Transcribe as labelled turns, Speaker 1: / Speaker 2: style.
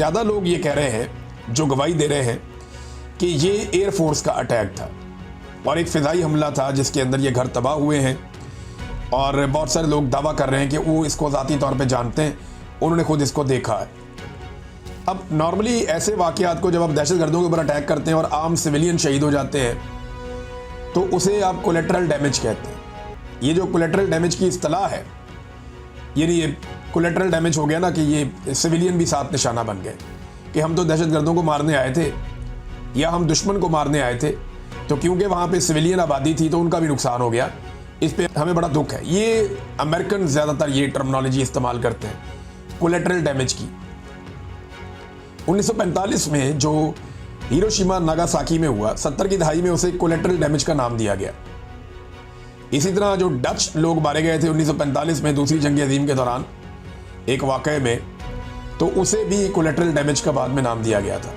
Speaker 1: ज़्यादा लोग ये कह रहे हैं, जो गवाही दे रहे हैं, कि ये एयरफोर्स का अटैक था और एक फ़िज़ाई हमला था जिसके अंदर ये घर तबाह हुए हैं। और बहुत सारे लोग दावा कर रहे हैं कि वो इसको ज़ाती तौर पे जानते हैं, उन्होंने खुद इसको देखा है। अब नॉर्मली ऐसे वाक़यात को जब आप दहशतगर्दों के ऊपर अटैक करते हैं और आम सिविलियन शहीद हो जाते हैं, तो उसे आप कोलेटरल डैमेज कहते हैं। ये जो कोलेटरल डैमेज की इस्तिलाह है, यानी ये कोलेटरल डैमेज हो गया ना कि ये सिविलियन भी साथ निशाना बन गए कि हम तो दहशतगर्दों को मारने आए थे या हम दुश्मन को मारने आए थे, तो क्योंकि वहाँ पे सिविलियन आबादी थी तो उनका भी नुकसान हो गया। इस पे हमें बड़ा दुख है। ये अमेरिकन ज़्यादातर ये टर्मिनोलॉजी इस्तेमाल करते हैं कोलेटरल डैमेज की। 1945 में जो हिरोशिमा नागासाकी में हुआ, 70 की दहाई में उसे कोलेटरल डैमेज का नाम दिया गया। इसी तरह जो डच लोग मारे गए थे 1945 में दूसरी जंग अज़ीम के दौरान एक वाक़ये में, तो उसे भी कोलेटरल डैमेज का बाद में नाम दिया गया था।